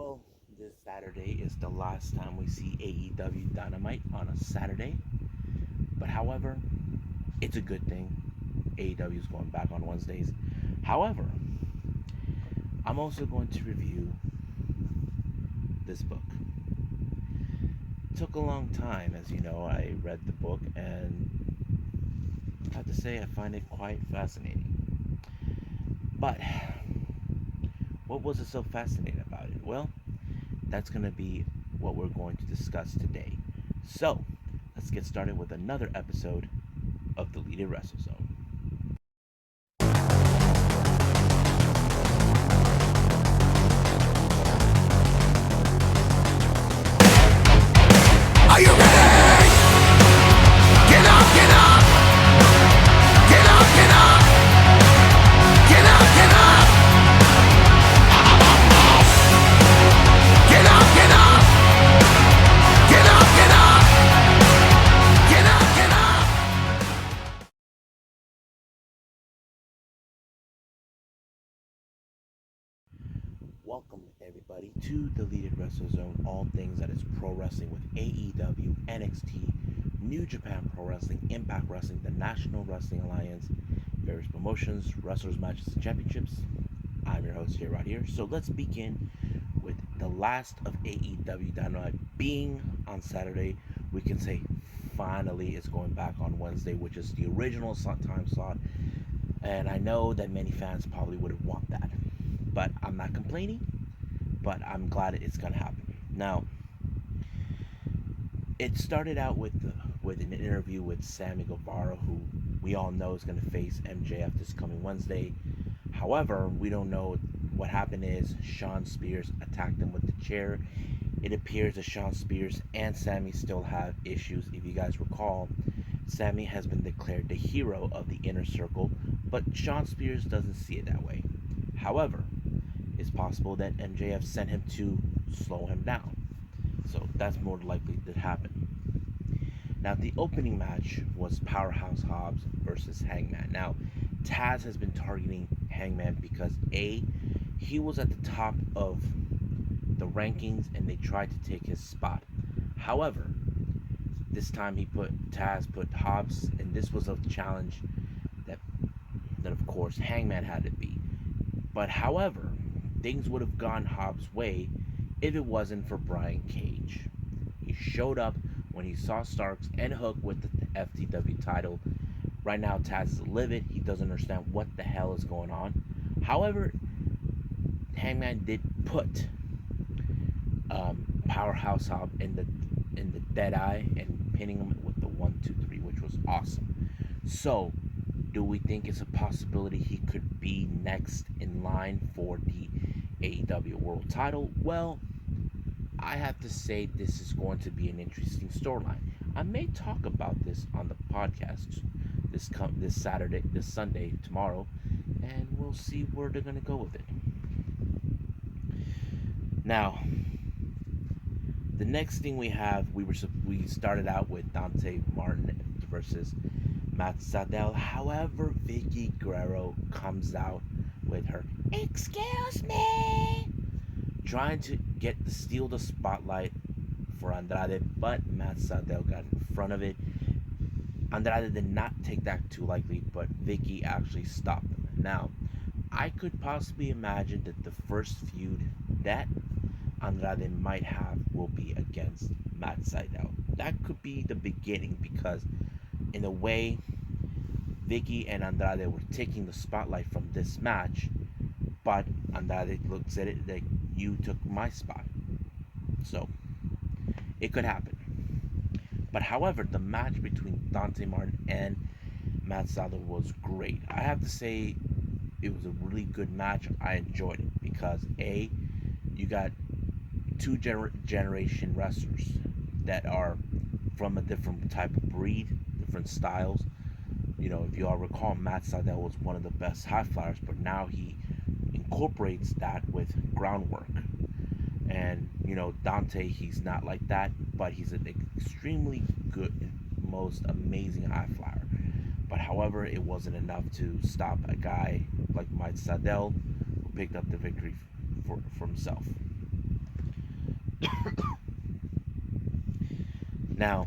Well, this Saturday is the last time we see AEW Dynamite on a Saturday. But however, it's a good thing. AEW is going back on Wednesdays. However, I'm also going to review this book. It took a long time, as you know. I read the book and I have to say I find it quite fascinating. But what was it so fascinating about it? Well, that's going to be what we're going to discuss today. So, let's get started with another episode of Deleted Wrestle Zone. Are you ready? Get up, get up! Get up, get up! Get up, get up! Get up, get up! Get up, get up! Get up, get up! Welcome, everybody, to Deleted Wrestle Zone, all things that is pro wrestling with AEW, NXT, New Japan Pro Wrestling, Impact Wrestling, the National Wrestling Alliance, various promotions, wrestlers, matches, and championships. I'm your host here, right here. So let's begin with the last of AEW Dynamite being on Saturday. We can say finally it's going back on Wednesday, which is the original time slot. And I know that many fans probably wouldn't want that. But I'm not complaining, but I'm glad it's going to happen. Now, it started out with an interview with Sammy Guevara, who we all know is going to face MJF this coming Wednesday. However, we don't know what happened is Sean Spears attacked him with the chair. It appears that Sean Spears and Sammy still have issues. If you guys recall, Sammy has been declared the hero of the inner circle, but Sean Spears doesn't see it that way. However, it's possible that MJF sent him to slow him down. So that's more likely to happen. Now, the opening match was Powerhouse Hobbs versus Hangman. Now, Taz has been targeting Hangman because A, he was at the top of the rankings and they tried to take his spot. However, this time Taz put Hobbs, and this was a challenge that of course Hangman had to beat. But however, things would have gone Hobbs' way if it wasn't for Brian Cage. He showed up when he saw Starks and Hook with the FTW title. Right now, Taz is livid. He doesn't understand what the hell is going on. However, Hangman did put Powerhouse Hobbs in the dead eye and pinning him with the 1-2-3, which was awesome. So, do we think it's a possibility he could be next in line for the AEW World title? Well, I have to say this is going to be an interesting storyline. I may talk about this on the podcast this Sunday, tomorrow, and we'll see where they're going to go with it. Now, the next thing we have, we started out with Dante Martin versus Matt Sydal. However, Vicky Guerrero comes out with her "Excuse me," trying to steal the spotlight for Andrade, but Matt Sydal got in front of it. Andrade did not take that too lightly, but Vicky actually stopped him. Now, I could possibly imagine that the first feud that Andrade might have will be against Matt Sydal. That could be the beginning because, in a way, Vicky and Andrade were taking the spotlight from this match, but Andrade looks at it like, you took my spot. So, it could happen. But however, the match between Dante Martin and Matt Sydal was great. I have to say, it was a really good match. I enjoyed it because A, you got two generation wrestlers that are from a different type of breed, different styles. You know, if you all recall, Matt Sydal was one of the best high flyers, but now he incorporates that with groundwork. And, you know, Dante, he's not like that, but he's an extremely good, most amazing high flyer. But however, it wasn't enough to stop a guy like Matt Sydal, who picked up the victory for himself. Now,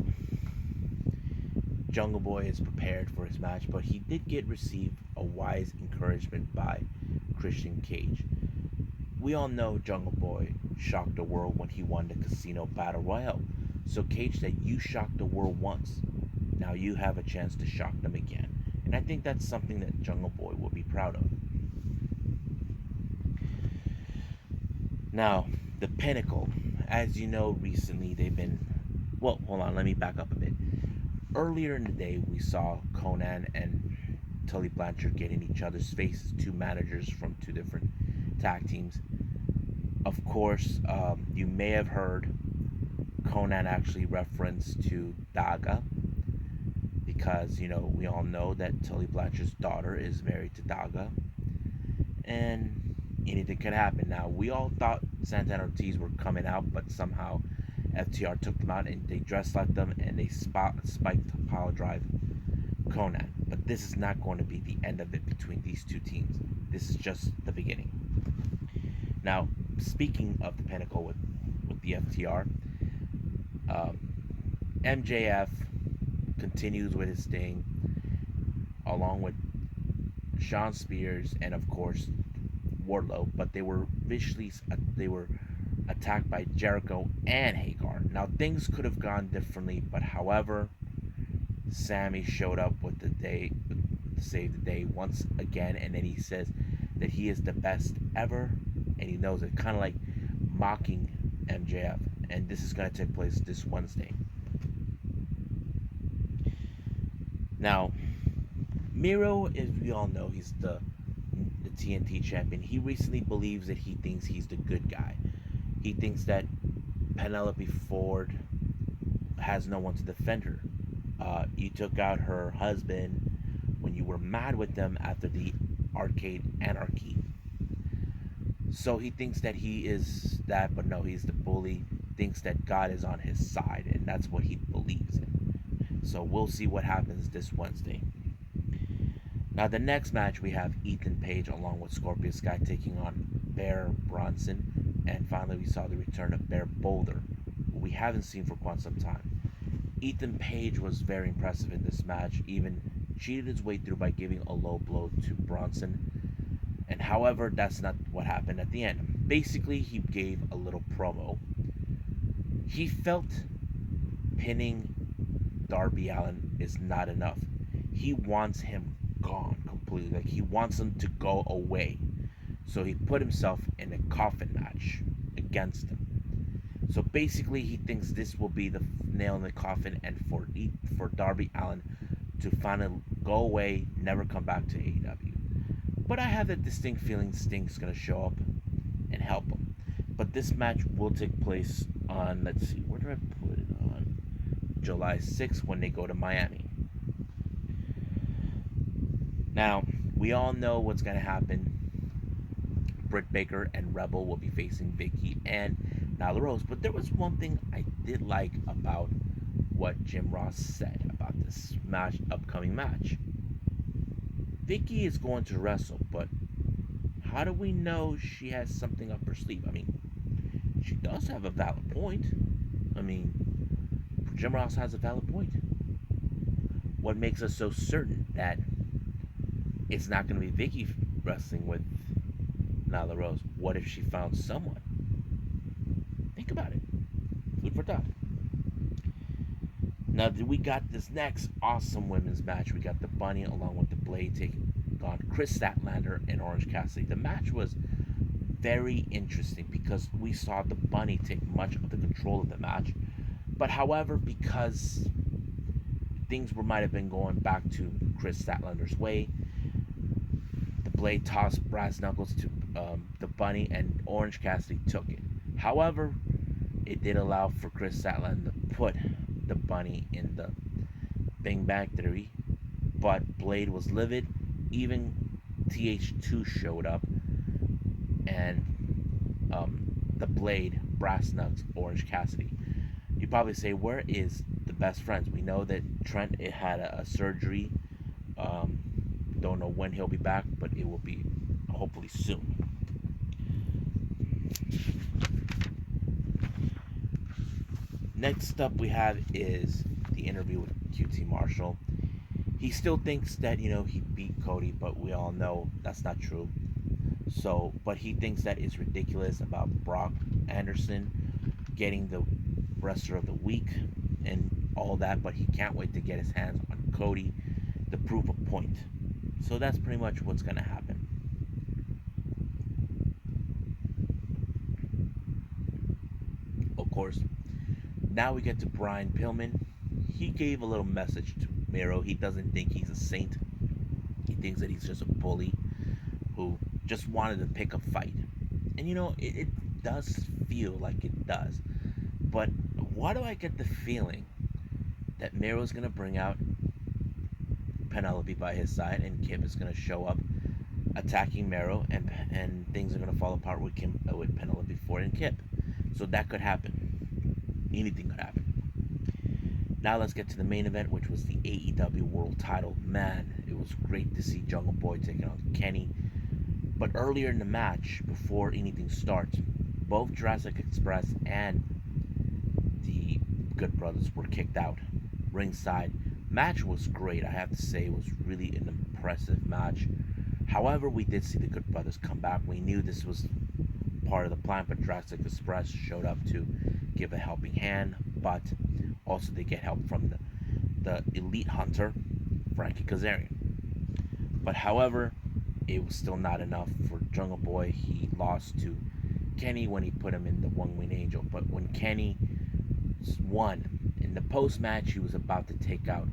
Jungle Boy is prepared for his match, but he did get received a wise encouragement by Christian Cage. We all know Jungle Boy shocked the world when he won the Casino Battle Royale. So Cage said, "You shocked the world once. Now you have a chance to shock them again." And I think that's something that Jungle Boy will be proud of. Now, the Pinnacle. As you know, recently they've been. Well, hold on, let me back up a bit. Earlier in the day, we saw Conan and Tully Blanchard get in each other's faces, two managers from two different tag teams. Of course, you may have heard Conan actually reference to Daga because, we all know that Tully Blanchard's daughter is married to Daga, and anything could happen. Now, we all thought Santana Ortiz were coming out, but somehow FTR took them out and they dressed like them and they spiked power drive Conan. But this is not going to be the end of it between these two teams. This is just the beginning. Now, speaking of the Pinnacle with the FTR, MJF continues with his thing, along with Sean Spears and of course Wardlow, but they were attacked by Jericho and Hagar. Now things could have gone differently, but however, Sammy showed up with the day to save the day once again, and then he says that he is the best ever, and he knows it, kind of like mocking MJF. And this is going to take place this Wednesday. Now, Miro, as we all know, he's the TNT champion. He recently believes that he thinks he's the good guy. He thinks that Penelope Ford has no one to defend her. You took out her husband when you were mad with them after the Arcade Anarchy. So he thinks that he is that, but no, he's the bully. Thinks that God is on his side, and that's what he believes in. So we'll see what happens this Wednesday. Now, the next match we have Ethan Page along with Scorpio Sky taking on Bear Bronson, and finally we saw the return of Bear Boulder, who we haven't seen for quite some time. Ethan Page was very impressive in this match, even cheated his way through by giving a low blow to Bronson. And however, that's not what happened at the end. Basically, he gave a little promo. He felt pinning Darby Allin is not enough. He wants him gone completely. Like, he wants him to go away. So he put himself in a coffin match against him. So basically, he thinks this will be the nail in the coffin, and for Darby Allin to finally go away, never come back to AEW. But I have a distinct feeling Sting's going to show up and help him. But this match will take place on, let's see, where did I put it on? July 6th when they go to Miami. Now, we all know what's going to happen. Britt Baker and Rebel will be facing Vicky and Nyla Rose. But there was one thing I did like about what Jim Ross said about this upcoming match. Vicky is going to wrestle, but how do we know she has something up her sleeve? I mean, she does have a valid point. I mean, Jim Ross has a valid point. What makes us so certain that it's not going to be Vicky wrestling with Nyla Rose? What if she found someone? Think about it. Food for thought. Now, we got this next awesome women's match. We got the Bunny along with the Blade taking on Chris Statlander and Orange Cassidy. The match was very interesting because we saw the Bunny take much of the control of the match. But however, because things might have been going back to Chris Statlander's way, the Blade tossed brass knuckles to the Bunny, and Orange Cassidy took it. However, it did allow for Chris Statlander to put the Bunny in the Bing Bang Theory, but Blade was livid. Even TH2 showed up, and the Blade brass knucks Orange Cassidy. You probably say, where is the best friends? We know that Trent had a surgery. Don't know when he'll be back, but it will be hopefully soon. Next up, we have is the interview with QT Marshall. He still thinks that he beat Cody, but we all know that's not true. So, but he thinks that it's ridiculous about Brock Anderson getting the wrestler of the week and all that, but he can't wait to get his hands on Cody to prove a point. So that's pretty much what's gonna happen. Of course, now we get to Brian Pillman. He gave a little message to Miro. He doesn't think he's a saint. He thinks that he's just a bully who just wanted to pick a fight. And it does feel like it does. But why do I get the feeling that Miro's gonna bring out Penelope by his side and Kip is gonna show up attacking Miro, and things are gonna fall apart with with Penelope Ford and Kip. So that could happen. Anything could happen. Now let's get to the main event, which was the AEW World Title. Man, it was great to see Jungle Boy taking on Kenny. But earlier in the match, before anything starts, both Jurassic Express and the Good Brothers were kicked out ringside. Match was great, I have to say. It was really an impressive match. However, we did see the Good Brothers come back. We knew this was part of the plan, but Jurassic Express showed up to give a helping hand, but also they get help from the elite hunter, Frankie Kazarian. But however, it was still not enough for Jungle Boy. He lost to Kenny when he put him in the one-wing angel. But when Kenny won in the post-match, he was about to take out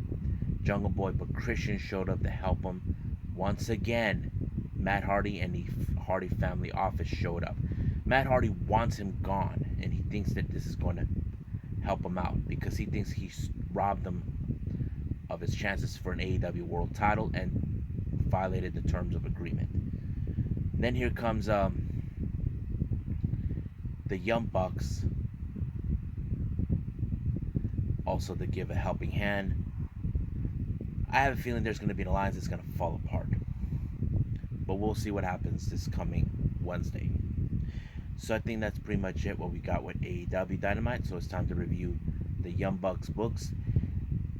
Jungle Boy, but Christian showed up to help him. Once again, Matt Hardy and the Hardy family office showed up. Matt Hardy wants him gone, and he thinks that this is going to help him out because he thinks he's robbed him of his chances for an AEW World Title and violated the terms of agreement. Then here comes the Young Bucks, also to give a helping hand. I have a feeling there's going to be an alliance that's going to fall apart, but we'll see what happens this coming Wednesday. So I think that's pretty much it, what we got with AEW Dynamite. So it's time to review the Young Bucks books,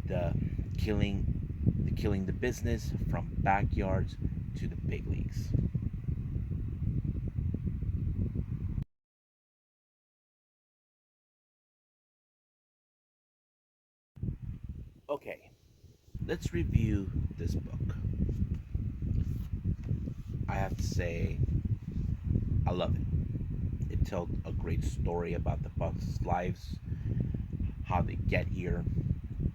the killing the business from backyards to the big leagues. Okay, let's review this book. I have to say, I love it. It tells a great story about the Bucks' lives, how they get here.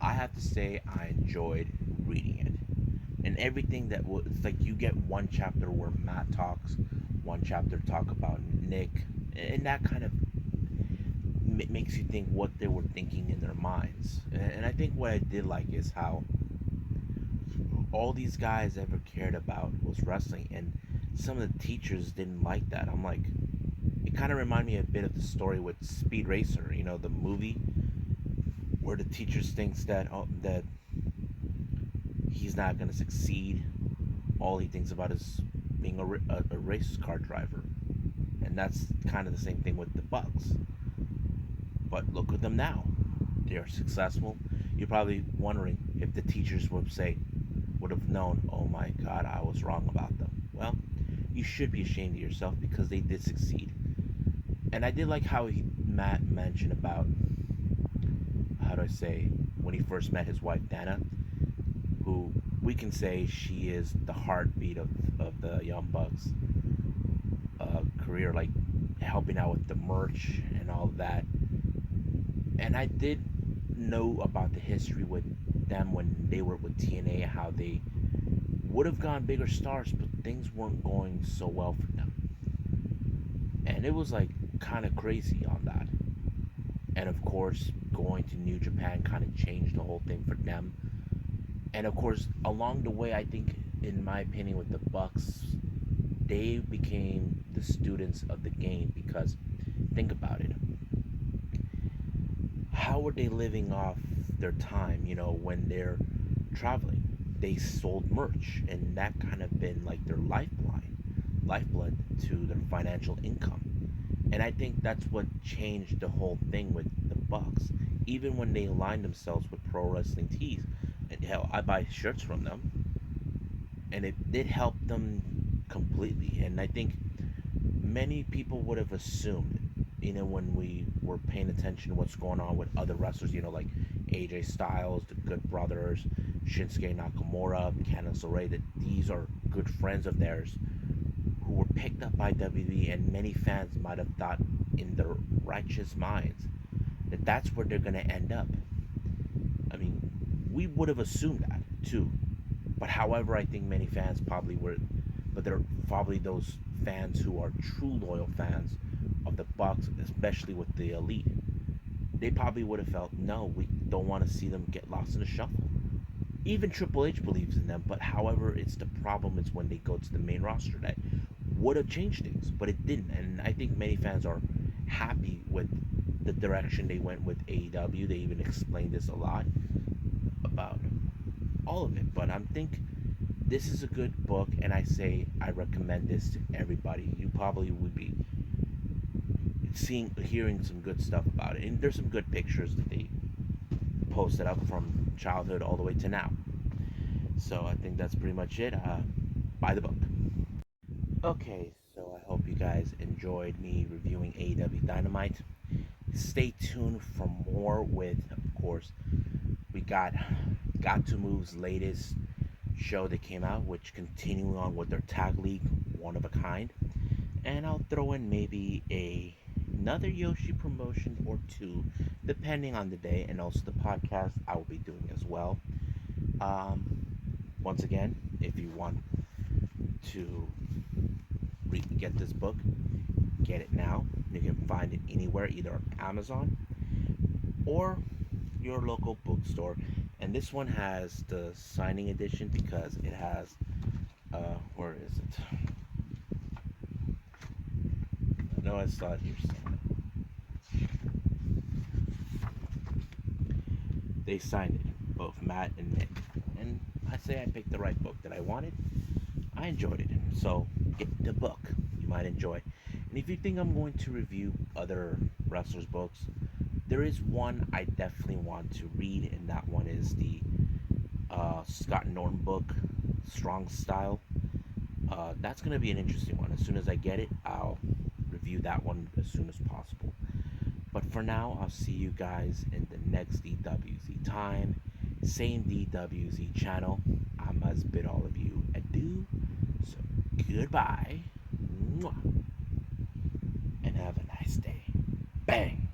I have to say, I enjoyed reading it. And everything that it's like you get one chapter where Matt talks, one chapter talk about Nick, and that kind of makes you think what they were thinking in their minds. And I think what I did like is how all these guys ever cared about was wrestling, and some of the teachers didn't like that. I'm like, it kind of reminded me a bit of the story with Speed Racer, the movie where the teachers thinks that that he's not going to succeed. All he thinks about is being a race car driver, and that's kind of the same thing with the Bucks. But look at them now; they are successful. You're probably wondering if the teachers would have known. Oh my God, I was wrong about them. Well, you should be ashamed of yourself because they did succeed. And I did like how Matt mentioned about, how do I say, when he first met his wife Dana, who we can say she is the heartbeat of the Young Bucks career, like helping out with the merch and all of that. And I did know about the history with them when they were with TNA, how they would have gone bigger stars, but things weren't going so well for them. And it was like kind of crazy on that. And of course, going to New Japan kind of changed the whole thing for them. And of course, along the way, I think, in my opinion, with the Bucks, they became the students of the game because think about it. How were they living off their time, when they're traveling? They sold merch, and that kind of been like their lifeblood to their financial income. And I think that's what changed the whole thing with the Bucks. Even when they aligned themselves with Pro Wrestling Tees, and hell, I buy shirts from them, and it did help them completely. And I think many people would have assumed, when we were paying attention to what's going on with other wrestlers, like AJ Styles, the Good Brothers, Shinsuke Nakamura, Candice LeRae, that these are good friends of theirs who were picked up by WWE, and many fans might have thought in their righteous minds that that's where they're going to end up. I mean, we would have assumed that too. But however, I think many fans probably were, but they're probably those fans who are true loyal fans of the Bucks, especially with the Elite. They probably would have felt, no, we don't want to see them get lost in the shuffle. Even Triple H believes in them, but however, it's the problem is when they go to the main roster that would have changed things, but it didn't. And I think many fans are happy with the direction they went with AEW. They even explained this a lot about all of it. But I think this is a good book, and I recommend this to everybody. You probably would be hearing some good stuff about it, and there's some good pictures that they posted up from childhood all the way to now. So I think that's pretty much it. Buy the book. Okay, so I hope you guys enjoyed me reviewing AEW Dynamite. Stay tuned for more with, of course, we got to Move's latest show that came out, which continuing on with their tag league, one of a kind. And I'll throw in maybe another Yoshi promotion or two, depending on the day, and also the podcast I will be doing as well. Um, Once again, if you want to get this book, get it now. You can find it anywhere, either on Amazon or your local bookstore. And this one has the signing edition because it has, where is it? No, I saw it here somewhere. They signed it, both Matt and Nick. And I say I picked the right book that I wanted. I enjoyed it. So get the book. You might enjoy. And if you think I'm going to review other wrestlers' books, there is one I definitely want to read, and that one is the Scott Norton book, Strong Style. That's going to be an interesting one. As soon as I get it, I'll review that one as soon as possible. But for now, I'll see you guys in the next DWZ time. Same DWZ channel. I must bid all of you adieu. So goodbye. Mwah. And have a nice day. Bang.